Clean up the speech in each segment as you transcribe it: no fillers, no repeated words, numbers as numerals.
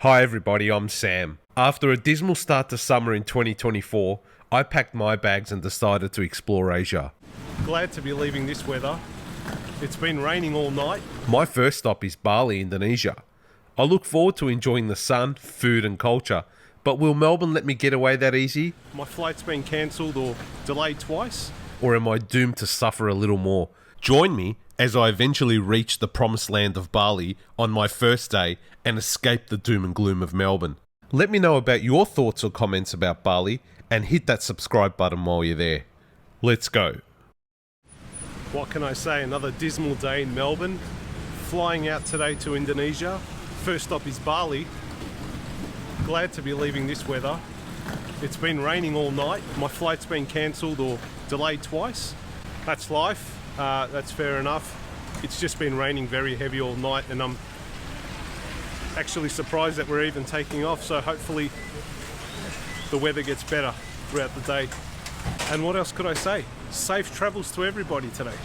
Hi everybody, I'm Sam. After a dismal start to summer in 2024, I packed my bags and decided to explore Asia. Glad to be leaving this weather. It's been raining all night. My first stop is Bali, Indonesia. I look forward to enjoying the sun, food and culture, but will Melbourne let me get away that easy? My flight's been cancelled or delayed twice. Or am I doomed to suffer a little more? Join me as I eventually reach the promised land of Bali on my first day and escape the doom and gloom of Melbourne. Let me know about your thoughts or comments about Bali and hit that subscribe button while you're there. Let's go. What can I say? Another dismal day in Melbourne. Flying out today to Indonesia. First stop is Bali. Glad to be leaving this weather. It's been raining all night. My flight's been cancelled or delayed twice. That's life. That's fair enough. It's just been raining very heavy all night and I'm actually surprised that we're even taking off, so hopefully the weather gets better throughout the day. And what else could I say? Safe travels to everybody today.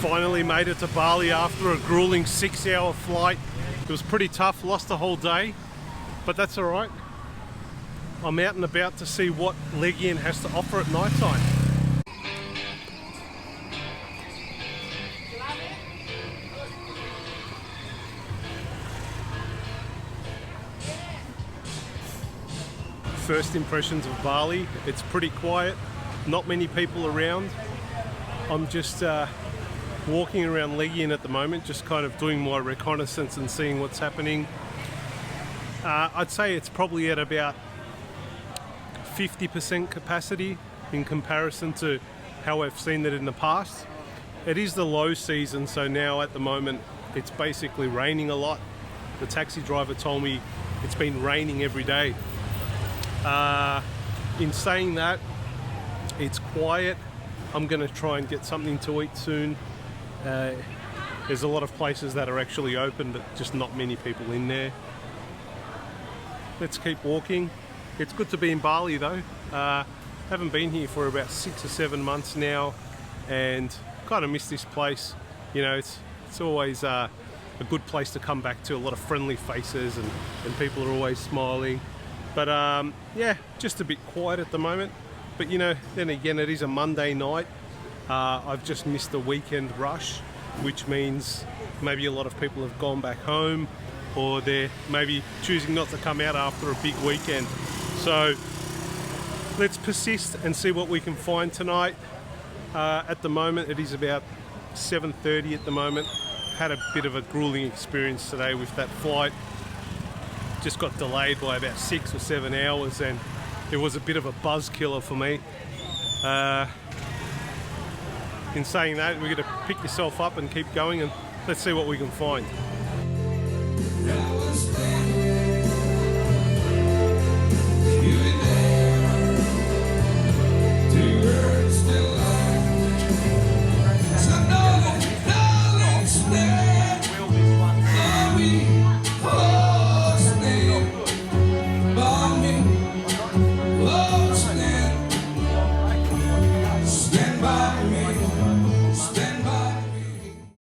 Finally made it to Bali after a grueling 6-hour flight. It was pretty tough, lost the whole day, but that's all right. I'm out and about to see what Legian has to offer at night time. First impressions of Bali, it's pretty quiet, not many people around. I'm just walking around Legian at the moment, just kind of doing my reconnaissance and seeing what's happening. I'd say it's probably at about 50% capacity in comparison to how I've seen it in the past. It is the low season, so now at the moment it's basically raining a lot. The taxi driver told me it's been raining every day. In saying that, it's quiet. I'm going to try and get something to eat soon. There's a lot of places that are actually open, but just not many people in there. Let's keep walking. It's good to be in Bali though. Haven't been here for about 6 or 7 months now and kind of miss this place. You know, it's always a good place to come back to. A lot of friendly faces and people are always smiling. But yeah, just a bit quiet at the moment. But you know, then again, it is a Monday night. I've just missed the weekend rush, which means maybe a lot of people have gone back home or they're maybe choosing not to come out after a big weekend. So let's persist and see what we can find tonight. At the moment, it is about 7:30 at the moment. Had a bit of a grueling experience today with that flight. Just got delayed by about 6 or 7 hours and it was a bit of a buzz killer for me. In saying that, we're going to pick yourself up and keep going and let's see what we can find.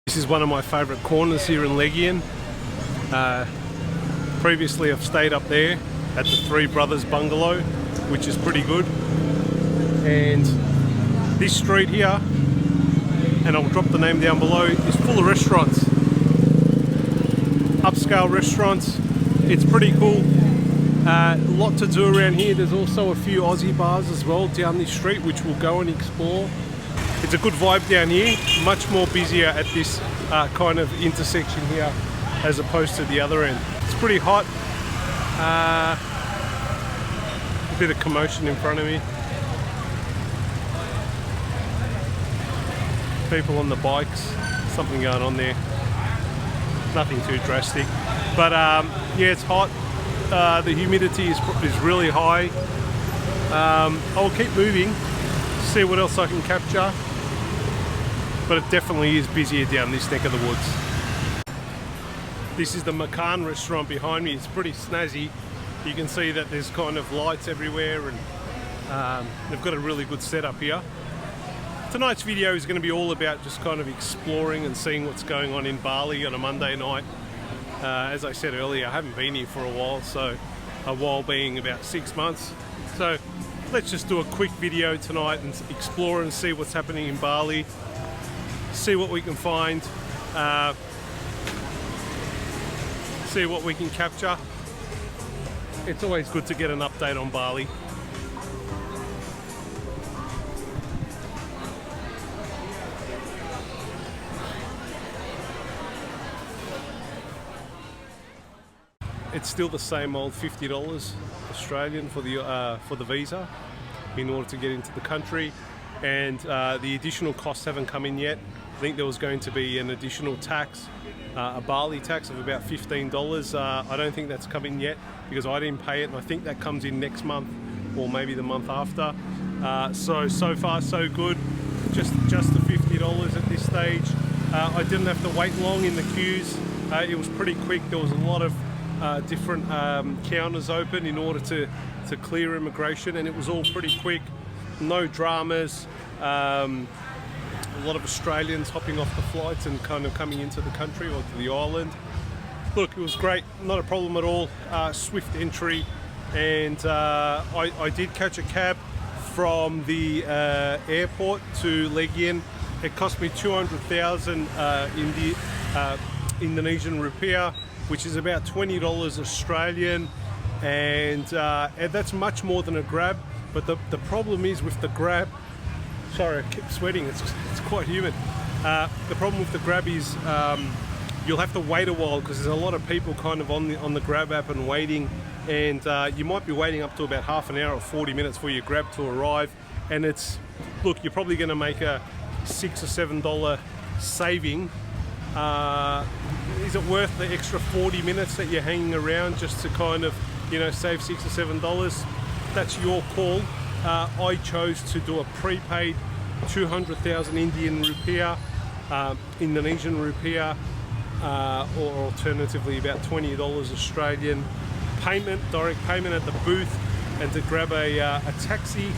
This is one of my favourite corners here in Legian. Previously I've stayed up there at the Three Brothers Bungalow, which is pretty good. And this street here, and I'll drop the name down below, is full of restaurants. Upscale restaurants. It's pretty cool. A lot to do around here. There's also a few Aussie bars as well down this street, which we'll go and explore. It's a good vibe down here, much more busier at this kind of intersection here as opposed to the other end. It's pretty hot. Bit of commotion in front of me. People on the bikes, something going on there. Nothing too drastic, but yeah, it's hot. The humidity is really high. I'll keep moving, see what else I can capture, but it definitely is busier down this neck of the woods. This is the Makan restaurant behind me. It's pretty snazzy. You can see that there's kind of lights everywhere, and they've got a really good setup here. Tonight's video is going to be all about just kind of exploring and seeing what's going on in Bali on a Monday night. As I said earlier, I haven't been here for a while, so a while being about 6 months. So let's just do a quick video tonight and explore and see what's happening in Bali, see what we can find, see what we can capture. It's always good to get an update on Bali. It's still the same old $50 Australian for the visa in order to get into the country, and the additional costs haven't come in yet. I think there was going to be an additional tax, a Bali tax of about $15. I don't think that's come in yet because I didn't pay it, and I think that comes in next month or maybe the month after. So far so good. Just the $50 at this stage. I didn't have to wait long in the queues. It was pretty quick. There was a lot of different counters open in order to clear immigration, and it was all pretty quick. No dramas. A lot of Australians hopping off the flights and kind of coming into the country or to the island. Look, it was great, not a problem at all. Swift entry, and I did catch a cab from the airport to Legian. It cost me 200,000 Indonesian rupiah, which is about $20 Australian, and that's much more than a Grab. But the problem is with the Grab, sorry, I keep sweating, it's quite humid. The problem with the Grab is you'll have to wait a while because there's a lot of people kind of on the Grab app and waiting, and you might be waiting up to about half an hour or 40 minutes for your Grab to arrive, and look, you're probably going to make a $6 or $7 saving. Is it worth the extra 40 minutes that you're hanging around just to kind of, save $6 or $7? That's your call. I chose to do a prepaid 200,000 Indian rupiah, Indonesian rupiah, or alternatively about $20 Australian payment, direct payment at the booth, and to grab a taxi,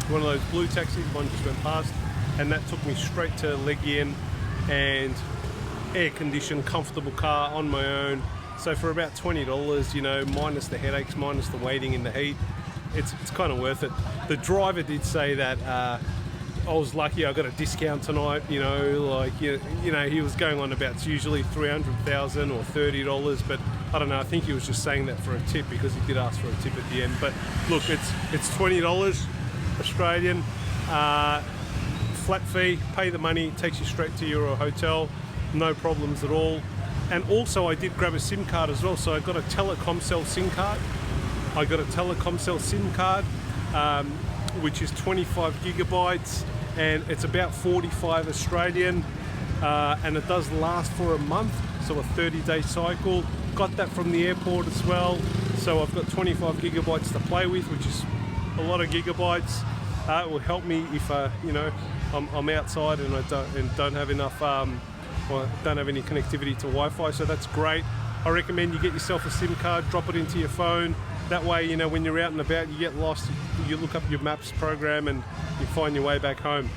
one of those blue taxis, one just went past, and that took me straight to Legian, and air-conditioned, comfortable car on my own. So for about $20, minus the headaches, minus the waiting in the heat, it's kind of worth it. The driver did say that I was lucky I got a discount tonight, he was going on about it's usually 300,000 or $30, but I don't know, I think he was just saying that for a tip because he did ask for a tip at the end. But look, it's $20 Australian, flat fee, pay the money, takes you straight to your hotel, no problems at all. And also I did grab a SIM card as well, so I got a Telkomsel SIM card. Which is 25 gigabytes, and it's about 45 Australian, and it does last for a month, so a 30-day cycle. Got that from the airport as well, so I've got 25 gigabytes to play with, which is a lot of gigabytes. It will help me if I'm outside and I don't have enough, or don't have any connectivity to Wi-Fi, so that's great. I recommend you get yourself a SIM card, drop it into your phone. That way, when you're out and about, you get lost, you look up your maps program and you find your way back home.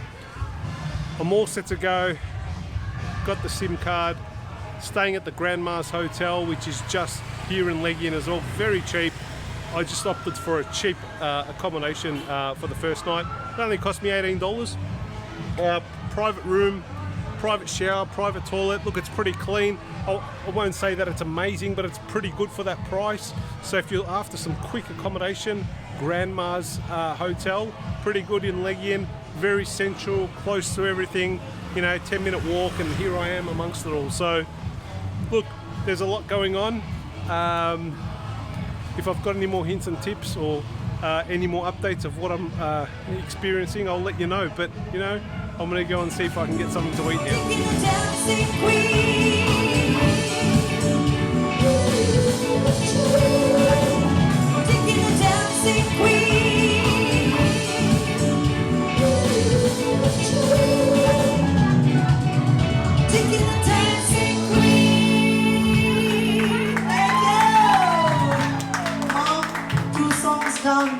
I'm all set to go. Got the SIM card. Staying at the Grandma's Hotel, which is just here in Legian as well. Very cheap. I just opted for a cheap accommodation for the first night. It only cost me $18. Private room, private shower, private toilet. Look, it's pretty clean. I won't say that it's amazing, but it's pretty good for that price. So if you're after some quick accommodation, Grandma's Hotel, pretty good in Legian, very central, close to everything, 10-minute walk, and here I am amongst it all. So look, there's a lot going on. If I've got any more hints and tips or any more updates of what I'm experiencing, I'll let you know. But you know, I'm gonna go and see if I can get something to eat Done.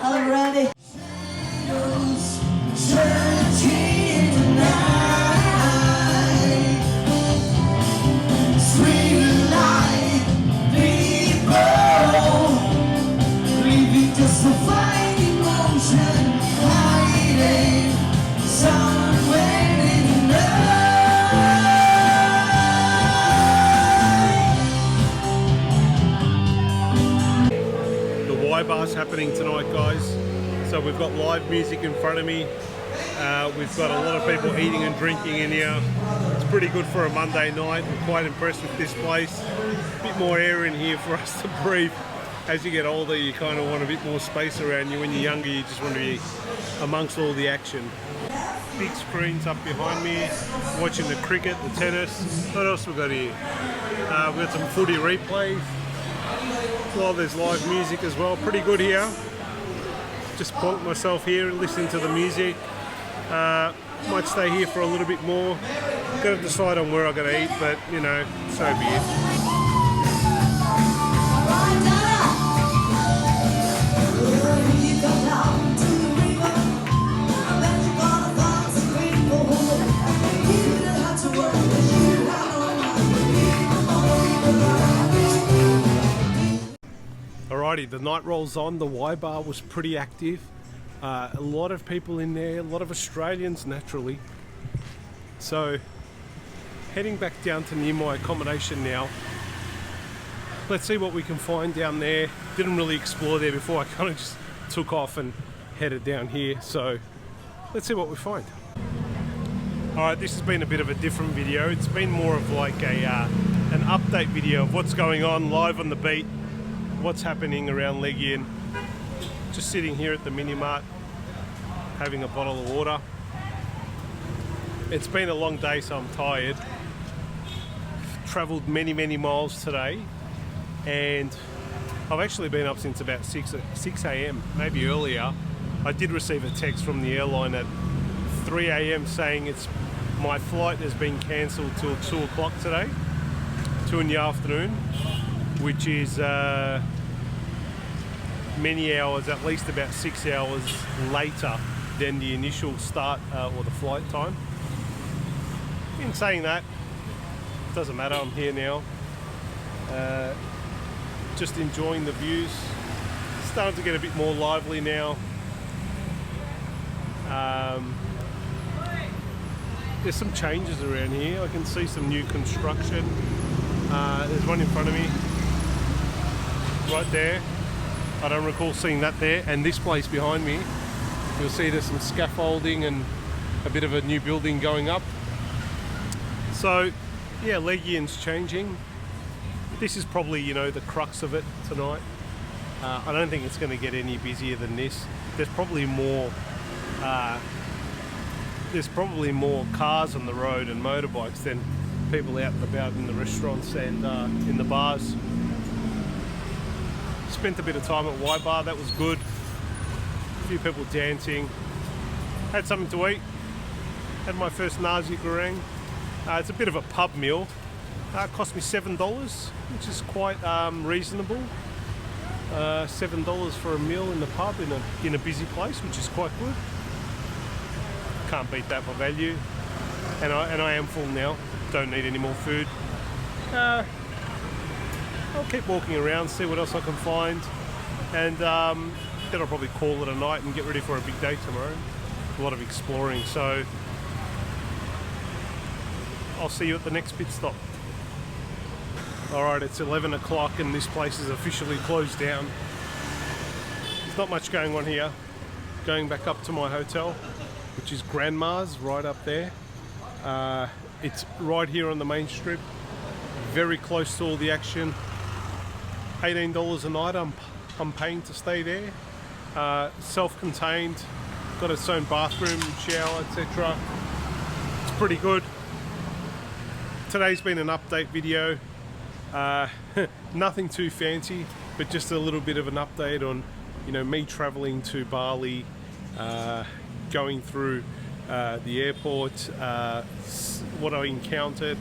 Already. Just a fine emotion hiding somewhere in the The Y bar's happening tonight, guys. So we've got live music in front of me. We've got a lot of people eating and drinking in here. It's pretty good for a Monday night. I'm quite impressed with this place. A bit more air in here for us to breathe. As you get older, you kind of want a bit more space around you. When you're younger, you just want to be amongst all the action. Big screens up behind me, watching the cricket, the tennis. What else we got here? We've got some footy replays. Well, there's live music as well. Pretty good here. Just plonk myself here and listening to the music. Might stay here for a little bit more. Got to decide on where I'm going to eat, but you know, so be it. Alrighty, the night rolls on. The Y bar was pretty active. A lot of people in there, a lot of Australians naturally. So heading back down to near my accommodation now. Let's see what we can find down there. Didn't really explore there before. I kind of just took off and headed down here. So let's see what we find. Alright, this has been a bit of a different video. It's been more of like an update video of what's going on live on the beat, what's happening around Legian. Just sitting here at the mini mart, having a bottle of water. It's been a long day, so I'm tired. Travelled many miles today, and I've actually been up since about 6 a.m, maybe earlier. I did receive a text from the airline at 3 a.m. saying my flight has been cancelled till 2 o'clock today, 2 in the afternoon, which is many hours, at least about 6 hours later than the initial start or the flight time. In saying that, it doesn't matter, I'm here now. Just enjoying the views. Starting to get a bit more lively now. There's some changes around here. I can see some new construction. There's one in front of me, right there. I don't recall seeing that there. And this place behind me, you'll see there's some scaffolding and a bit of a new building going up. So yeah, Legian's changing. This is probably, you know, the crux of it tonight. I don't think it's going to get any busier than this. There's probably more cars on the road and motorbikes than people out and about in the restaurants and in the bars. Spent a bit of time at Y Bar, that was good. A few people dancing. Had something to eat. Had my first nasi goreng. It's a bit of a pub meal. It cost me $7, which is quite reasonable. $7 for a meal in the pub in a busy place, which is quite good. Can't beat that for value. And I am full now. Don't need any more food. I'll keep walking around, see what else I can find, and then I'll probably call it a night and get ready for a big day tomorrow. A lot of exploring, so I'll see you at the next pit stop. Alright, it's 11 o'clock and this place is officially closed down. There's not much going on here. Going back up to my hotel, which is Grandma's, right up there. It's right here on the main strip, very close to all the action. $18 a night. I'm I'm paying to stay there. Self-contained, got its own bathroom, shower, etc. It's pretty good. Today's been an update video. Nothing too fancy, but just a little bit of an update on, you know, me traveling to Bali, going through the airport, what I encountered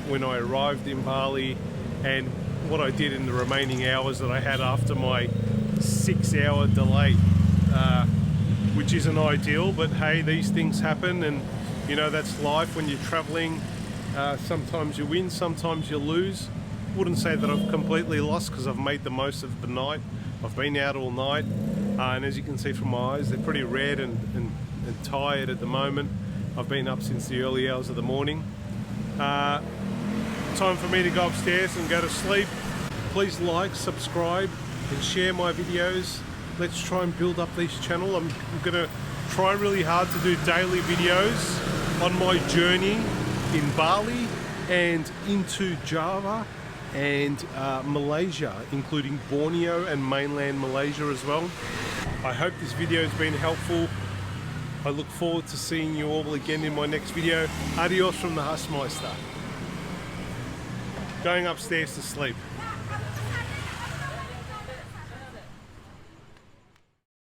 when I arrived in Bali, and what I did in the remaining hours that I had after my 6-hour delay, which isn't ideal, but hey, these things happen, and you know, that's life when you're traveling. Sometimes you win, sometimes you lose. Wouldn't say that I've completely lost, because I've made the most of the night. I've been out all night, and as you can see from my eyes, they're pretty red and tired at the moment. I've been up since the early hours of the morning. Time for me to go upstairs and go to sleep. Please like, subscribe and share my videos. Let's try and build up this channel. I'm gonna try really hard to do daily videos on my journey in Bali and into Java and Malaysia, including Borneo and mainland Malaysia as well. I hope this video has been helpful. I look forward to seeing you all again in my next video. Adios from the Hausmeister. Going upstairs to sleep.